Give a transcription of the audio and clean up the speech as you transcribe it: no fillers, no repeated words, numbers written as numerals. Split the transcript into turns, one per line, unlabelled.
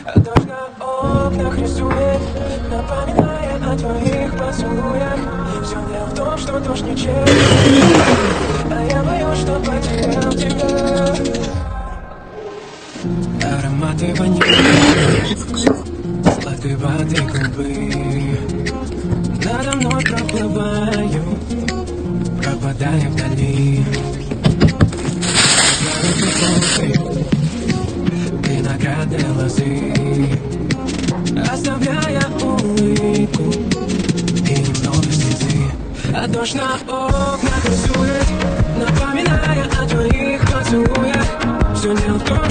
А дождь на окнах рисует, напоминая о твоих поцелуях. Все дело в том, что дождь ничем, а я боюсь, что потерял тебя. Ароматы ванили, сладкой воды губы надо мной проплываю, пропадая вдали. Виноградные лозы, оставляя улыбку и немного слезы. А дождь на окнах рисует, напоминая о твоих поцелуях. Все дело в том,